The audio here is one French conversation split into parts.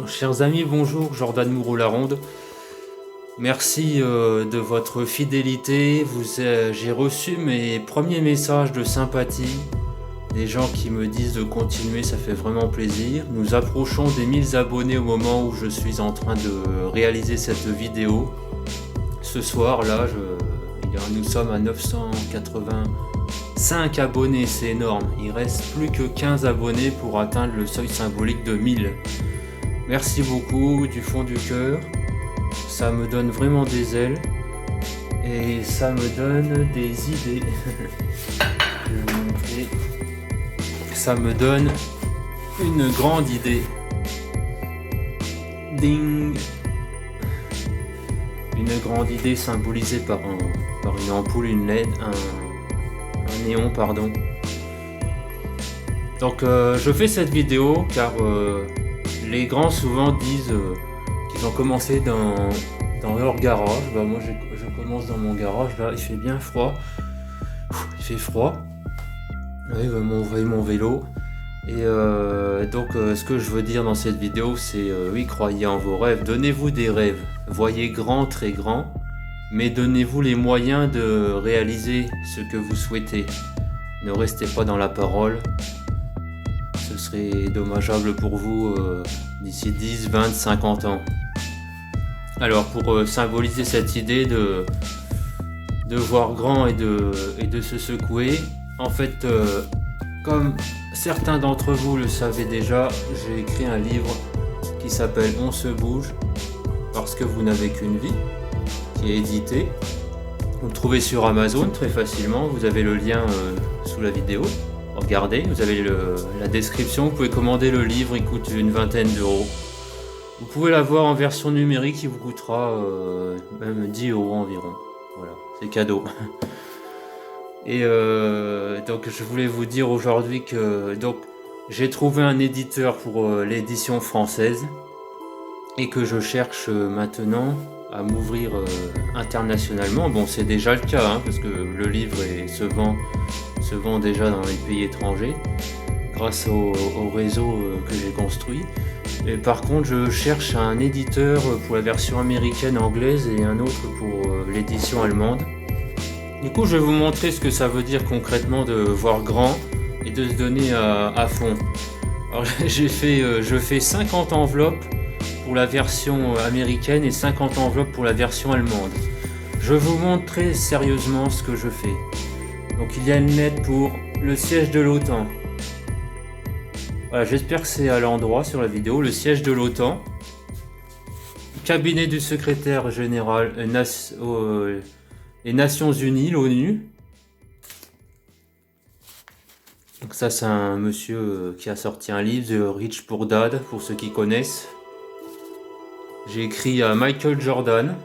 Chers amis, bonjour, Jordan Moreau-Laronde. Merci de votre fidélité. J'ai reçu mes premiers messages de sympathie. Des gens qui me disent de continuer, ça fait vraiment plaisir. Nous approchons des 1000 abonnés au moment où je suis en train de réaliser cette vidéo. Ce soir, là, nous sommes à 985 abonnés, c'est énorme. Il reste plus que 15 abonnés pour atteindre le seuil symbolique de 1000. Merci beaucoup du fond du cœur. Ça me donne vraiment des ailes et ça me donne des idées. Je vais vous montrer. Ça me donne une grande idée. Ding. Une grande idée symbolisée par une ampoule, une LED, un néon, pardon. Donc je fais cette vidéo car les grands souvent disent qu'ils ont commencé dans leur garage. Bah, moi je commence dans mon garage, là il fait bien froid. Il fait froid. Oui, mon vélo. Et donc ce que je veux dire dans cette vidéo, c'est oui, croyez en vos rêves, donnez-vous des rêves, voyez grand, très grand, mais donnez-vous les moyens de réaliser ce que vous souhaitez. Ne restez pas dans la parole, ce serait dommageable pour vous d'ici 10, 20, 50 ans. Alors pour symboliser cette idée de voir grand et de se secouer, en fait, comme certains d'entre vous le savez déjà, j'ai écrit un livre qui s'appelle On se bouge parce que vous n'avez qu'une vie, qui est édité. Vous le trouvez sur Amazon très facilement, vous avez le lien sous la vidéo. Regardez, vous avez la description, vous pouvez commander le livre, il coûte une vingtaine d'euros. Vous pouvez l'avoir en version numérique, il vous coûtera même 10 euros environ. Voilà, c'est cadeau. Et donc je voulais vous dire aujourd'hui que j'ai trouvé un éditeur pour l'édition française et que je cherche maintenant à m'ouvrir internationalement. Bon, c'est déjà le cas hein, parce que le livre se vend déjà dans les pays étrangers grâce au réseau que j'ai construit. Et par contre, je cherche un éditeur pour la version américaine, anglaise et un autre pour l'édition allemande. Du coup, je vais vous montrer ce que ça veut dire concrètement de voir grand et de se donner à fond. Alors, je fais 50 enveloppes pour la version américaine et 50 enveloppes pour la version allemande. Je vais vous montrer sérieusement ce que je fais. Donc, il y a une lettre pour le siège de l'OTAN. Voilà, j'espère que c'est à l'endroit sur la vidéo. Le siège de l'OTAN. Cabinet du secrétaire général les Nations Unies, l'ONU. Donc ça c'est un monsieur qui a sorti un livre, The Rich Poor Dad, pour ceux qui connaissent. J'ai écrit à Michael Jordan.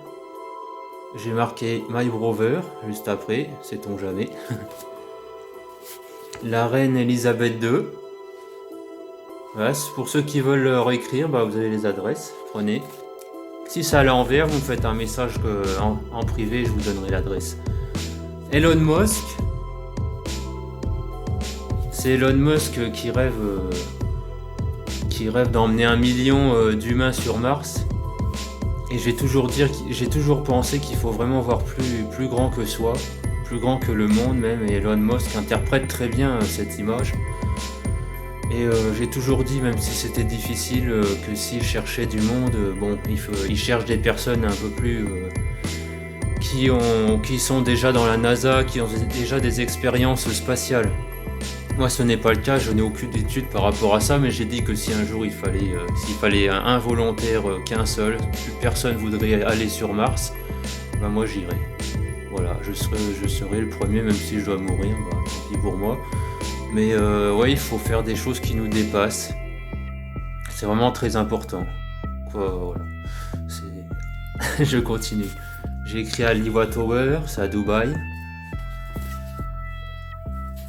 J'ai marqué My Brother juste après, sait-on jamais. La reine Elisabeth II. Voilà, pour ceux qui veulent leur écrire, bah, vous avez les adresses, prenez. Si c'est à l'envers, vous me faites un message en privé, je vous donnerai l'adresse. Elon Musk. C'est Elon Musk qui rêve d'emmener 1 million d'humains sur Mars. Et j'ai toujours pensé qu'il faut vraiment voir plus grand que soi, plus grand que le monde même. Et Elon Musk interprète très bien cette image. Et j'ai toujours dit, même si c'était difficile, que s'il cherchait du monde, il cherche des personnes un peu plus qui sont déjà dans la NASA, qui ont déjà des expériences spatiales. Moi, ce n'est pas le cas, je n'ai aucune étude par rapport à ça, mais j'ai dit que si un jour s'il fallait un volontaire, qu'un seul, plus personne voudrait aller sur Mars, bah moi j'irai. Voilà, je serai le premier, même si je dois mourir, bah, tant pis pour moi. Mais ouais, il faut faire des choses qui nous dépassent. C'est vraiment très important. Voilà. Je continue. J'ai écrit à Liwa Tower, c'est à Dubaï.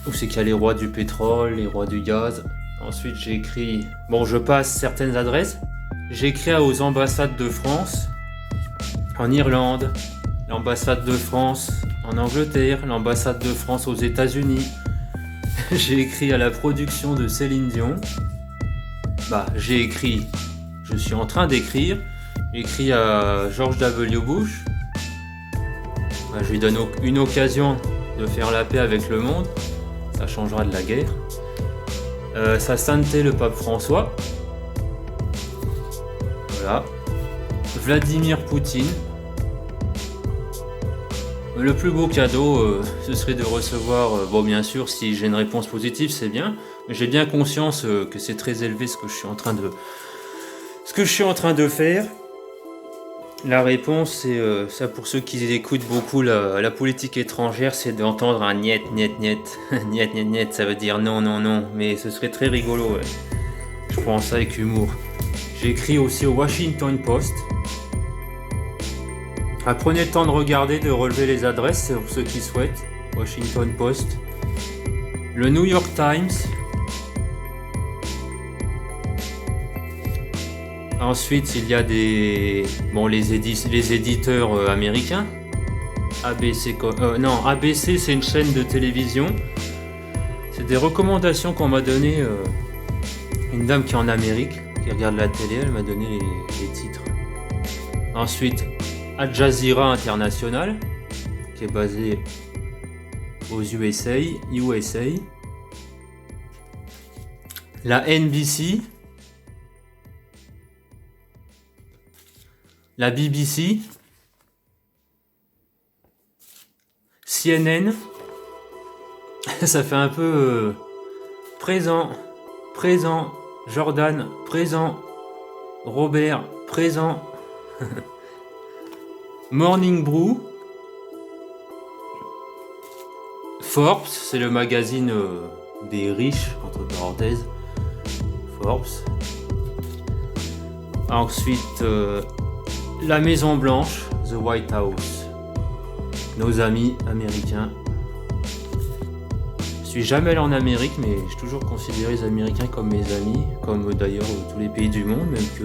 Où c'est qu'il y a les rois du pétrole, les rois du gaz. Ensuite j'ai écrit... Bon, je passe certaines adresses. J'ai écrit aux ambassades de France, en Irlande, l'ambassade de France en Angleterre, l'ambassade de France aux États-Unis. J'ai écrit à la production de Céline Dion. J'ai écrit, je suis en train d'écrire. J'écris à George W. Bush. Je lui donne une occasion de faire la paix avec le monde. Ça changera de la guerre. Sa sainteté le pape François. Voilà. Vladimir Poutine. Le plus beau cadeau, ce serait de recevoir, bon bien sûr si j'ai une réponse positive c'est bien, mais j'ai bien conscience que c'est très élevé ce que je suis en train de faire. La réponse c'est ça pour ceux qui écoutent beaucoup la politique étrangère, c'est d'entendre un niet niet niet niet niet niet, ça veut dire non non non, mais ce serait très rigolo. Ouais. Je prends ça avec humour. J'écris aussi au Washington Post. Prenez le temps de regarder, de relever les adresses, c'est pour ceux qui souhaitent. Washington Post. Le New York Times. Ensuite, il y a les éditeurs américains. ABC, ABC, c'est une chaîne de télévision. C'est des recommandations qu'on m'a donné. Une dame qui est en Amérique, qui regarde la télé, elle m'a donné les titres. Ensuite, Al Jazeera International, qui est basé aux USA. La NBC. La BBC. CNN. Ça fait un peu présent, Jordan, présent, Robert, présent. Morning Brew. Forbes, c'est le magazine des riches, entre parenthèses. Forbes. Ensuite, la Maison Blanche, The White House. Nos amis américains. Je suis jamais allé en Amérique, mais j'ai toujours considéré les Américains comme mes amis, comme d'ailleurs tous les pays du monde, même que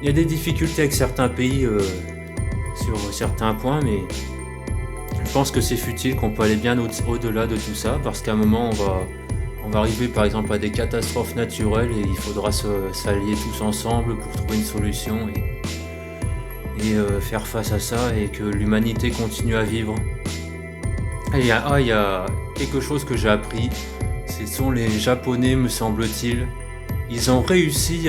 il y a des difficultés avec certains pays sur certains points, mais je pense que c'est futile, qu'on peut aller bien au-delà de tout ça, parce qu'à un moment on va arriver par exemple à des catastrophes naturelles et il faudra s'allier tous ensemble pour trouver une solution et faire face à ça et que l'humanité continue à vivre. Et il y a quelque chose que j'ai appris, ce sont les Japonais, me semble-t-il. Ils ont réussi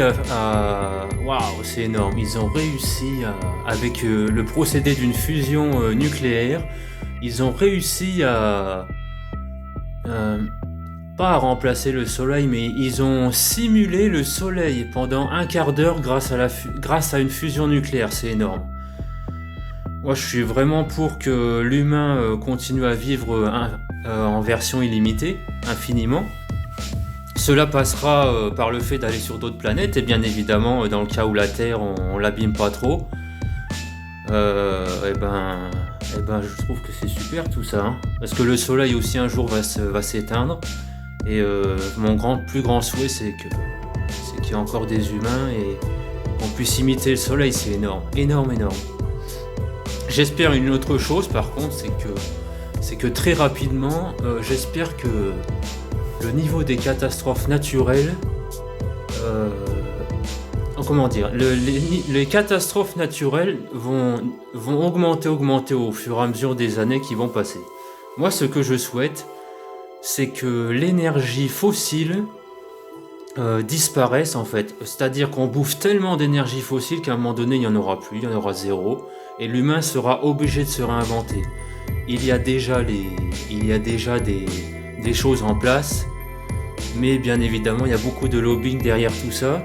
waouh, c'est énorme. Ils ont réussi avec le procédé d'une fusion nucléaire, ils ont réussi pas à remplacer le soleil, mais ils ont simulé le soleil pendant un quart d'heure grâce à une fusion nucléaire. C'est énorme. Moi, je suis vraiment pour que l'humain continue à vivre en version illimitée, infiniment. Cela passera par le fait d'aller sur d'autres planètes et bien évidemment dans le cas où la Terre on l'abîme pas trop. Je trouve que c'est super tout ça, hein. Parce que le soleil aussi un jour va s'éteindre et mon plus grand souhait c'est qu'il y ait encore des humains et qu'on puisse imiter le soleil. C'est énorme. J'espère une autre chose par contre, c'est que très rapidement j'espère que le niveau des catastrophes naturelles, les catastrophes naturelles vont augmenter au fur et à mesure des années qui vont passer. Moi, ce que je souhaite, c'est que l'énergie fossile disparaisse en fait. C'est-à-dire qu'on bouffe tellement d'énergie fossile qu'à un moment donné, il n'y en aura plus, il y en aura zéro, et l'humain sera obligé de se réinventer. Il y a déjà des choses en place, mais bien évidemment il y a beaucoup de lobbying derrière tout ça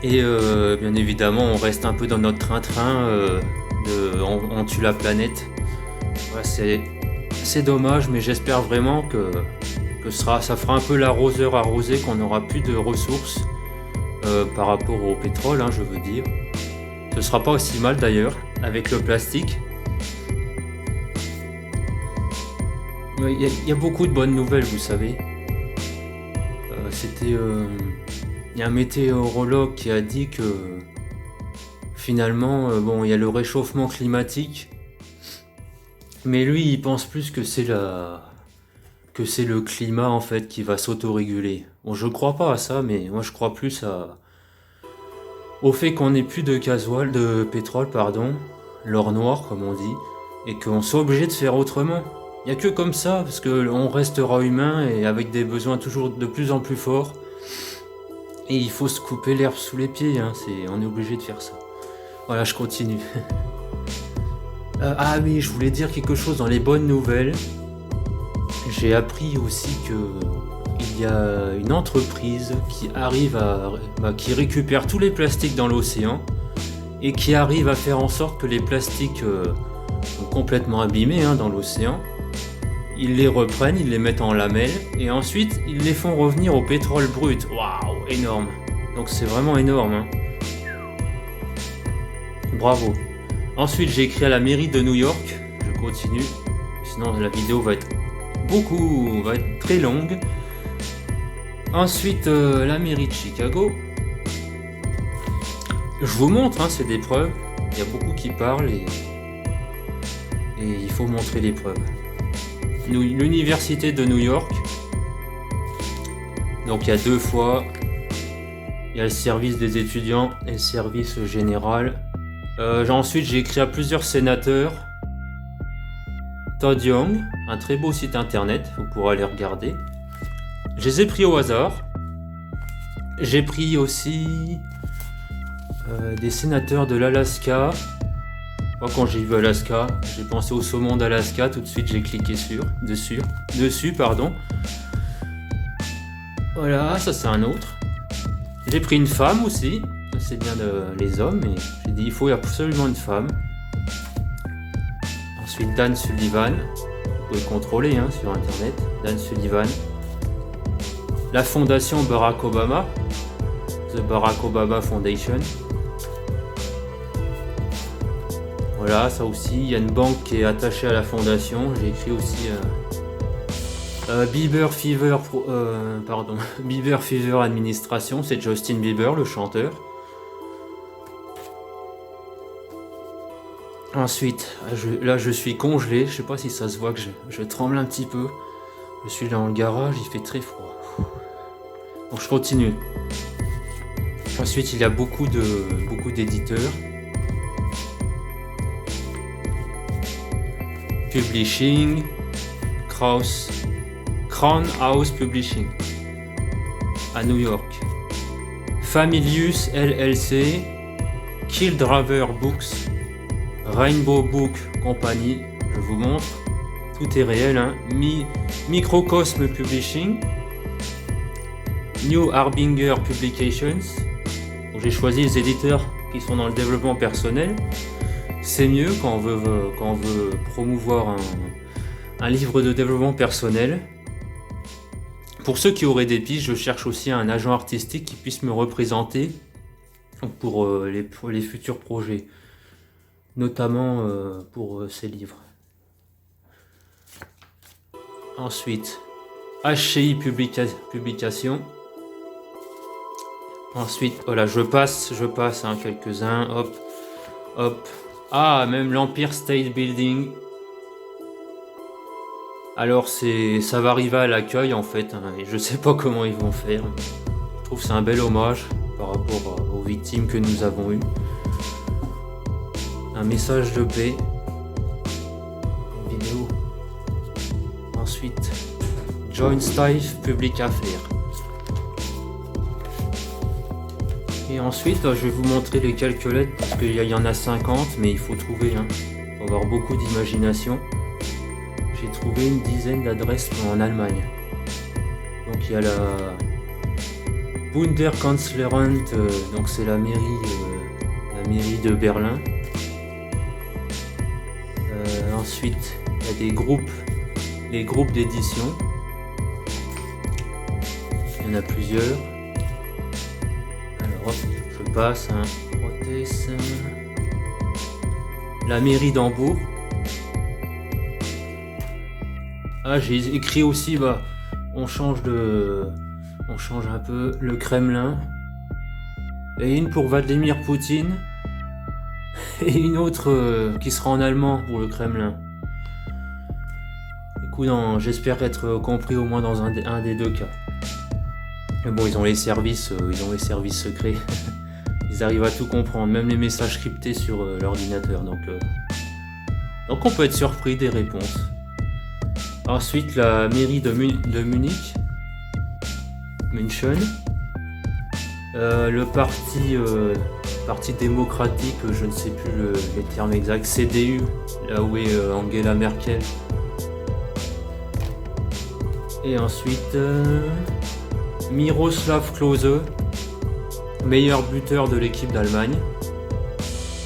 et bien évidemment on reste un peu dans notre train-train on tue la planète. Ouais, c'est dommage, mais j'espère vraiment que ça fera un peu l'arroseur arrosé, qu'on n'aura plus de ressources par rapport au pétrole, hein, je veux dire. Ce sera pas aussi mal d'ailleurs avec le plastique. Il y a beaucoup de bonnes nouvelles, vous savez. Il y a un météorologue qui a dit que finalement, il y a le réchauffement climatique, mais lui, il pense plus que c'est le climat en fait qui va s'autoréguler. Bon, je crois pas à ça, mais moi je crois plus au fait qu'on n'ait plus de gasoil, de pétrole, pardon, l'or noir comme on dit, et qu'on soit obligé de faire autrement. Il n'y a que comme ça, parce qu'on restera humain et avec des besoins toujours de plus en plus forts. Et il faut se couper l'herbe sous les pieds, hein, on est obligé de faire ça. Voilà, je continue. Ah oui, je voulais dire quelque chose dans les bonnes nouvelles. J'ai appris aussi que il y a une entreprise qui arrive qui récupère tous les plastiques dans l'océan et qui arrive à faire en sorte que les plastiques sont complètement abîmés dans l'océan. Ils les reprennent, ils les mettent en lamelles et ensuite ils les font revenir au pétrole brut. Waouh, énorme. Donc c'est vraiment énorme. Hein. Bravo. Ensuite j'ai écrit à la mairie de New York. Je continue. Sinon la vidéo va être très longue. Ensuite la mairie de Chicago. Je vous montre, c'est des preuves. Il y a beaucoup qui parlent et il faut montrer les preuves. L'université de New York. Donc il y a deux fois. Il y a le service des étudiants et le service général. Ensuite j'ai écrit à plusieurs sénateurs. Todd Young, un très beau site internet, vous pourrez aller regarder. Je les ai pris au hasard. J'ai pris aussi des sénateurs de l'Alaska. Moi, quand j'ai vu Alaska, j'ai pensé au saumon d'Alaska, tout de suite j'ai cliqué dessus. Voilà, ça c'est un autre. J'ai pris une femme aussi, c'est bien les hommes, mais j'ai dit il faut absolument une femme. Ensuite Dan Sullivan, vous pouvez contrôler sur internet, Dan Sullivan. La fondation Barack Obama, The Barack Obama Foundation. Voilà, ça aussi, il y a une banque qui est attachée à la fondation. J'ai écrit aussi Bieber Fever Administration, c'est Justin Bieber, le chanteur. Ensuite, là je suis congelé, je sais pas si ça se voit que je tremble un petit peu. Je suis dans le garage, il fait très froid. Donc je continue. Ensuite, il y a beaucoup d'éditeurs. Publishing, Crown House Publishing à New York. Familius LLC, Kildriver Books, Rainbow Book Company, je vous montre, tout est réel, Microcosm Publishing, New Harbinger Publications. Donc, j'ai choisi les éditeurs qui sont dans le développement personnel. C'est mieux quand on veut promouvoir un livre de développement personnel. Pour ceux qui auraient des pistes, je cherche aussi un agent artistique qui puisse me représenter pour les futurs projets, notamment pour ces livres. Ensuite, HCI Publication. Ensuite, voilà, je passe quelques-uns, hop. Ah, même l'Empire State Building. Alors ça va arriver à l'accueil en fait, et je sais pas comment ils vont faire. Je trouve que c'est un bel hommage par rapport aux victimes que nous avons eues. Un message de paix. Une vidéo. Ensuite, Joint Staff Public Affairs. Et ensuite, je vais vous montrer les quelques lettres, parce qu'il y en a 50, mais il faut trouver, il faut avoir beaucoup d'imagination. J'ai trouvé une dizaine d'adresses en Allemagne. Donc il y a la Bundeskanzleramt, donc c'est la mairie de Berlin. Ensuite, il y a les groupes d'édition. Il y en a plusieurs. Alors hop, je passe, Protest. La mairie d'Hambourg. Ah, j'ai écrit aussi, on change un peu, le Kremlin. Et une pour Vladimir Poutine. Et une autre qui sera en allemand pour le Kremlin. Écoute, j'espère être compris au moins dans un des deux cas. Mais bon, ils ont les services secrets. ils arrivent à tout comprendre, même les messages cryptés sur l'ordinateur. Donc on peut être surpris des réponses. Ensuite, la mairie de Munich, München, le parti démocratique, je ne sais plus les termes exacts, CDU, là où est Angela Merkel. Et ensuite, Miroslav Klose, meilleur buteur de l'équipe d'Allemagne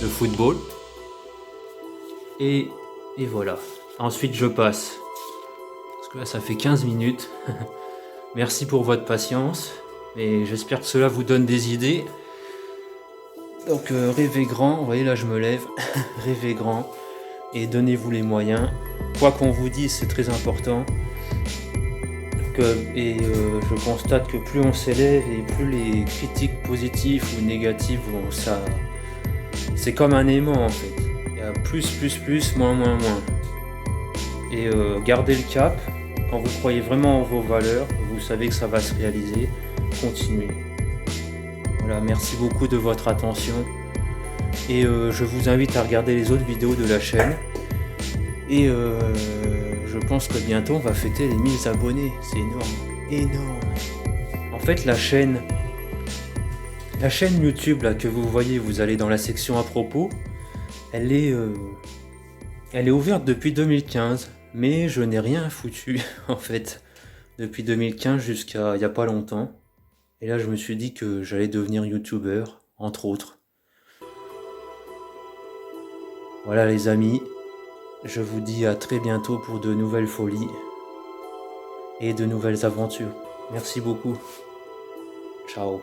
de football. Et voilà. Ensuite, je passe. Parce que là, ça fait 15 minutes. Merci pour votre patience. Et j'espère que cela vous donne des idées. Donc, rêvez grand. Vous voyez, là, je me lève. Rêvez grand. Et donnez-vous les moyens. Quoi qu'on vous dise, c'est très important. Je constate que plus on s'élève et plus les critiques positives ou négatives, ça, c'est comme un aimant en fait. Il y a plus, moins. Et gardez le cap. Quand vous croyez vraiment en vos valeurs, vous savez que ça va se réaliser. Continuez. Voilà, merci beaucoup de votre attention. Et je vous invite à regarder les autres vidéos de la chaîne. Et je pense que bientôt on va fêter les 1000 abonnés. C'est énorme. En fait, la chaîne YouTube là, que vous voyez, vous allez dans la section à propos, elle est ouverte depuis 2015, mais je n'ai rien foutu en fait depuis 2015 jusqu'à il n'y a pas longtemps. Et là, je me suis dit que j'allais devenir youtubeur, entre autres. Voilà les amis. Je vous dis à très bientôt pour de nouvelles folies et de nouvelles aventures. Merci beaucoup. Ciao.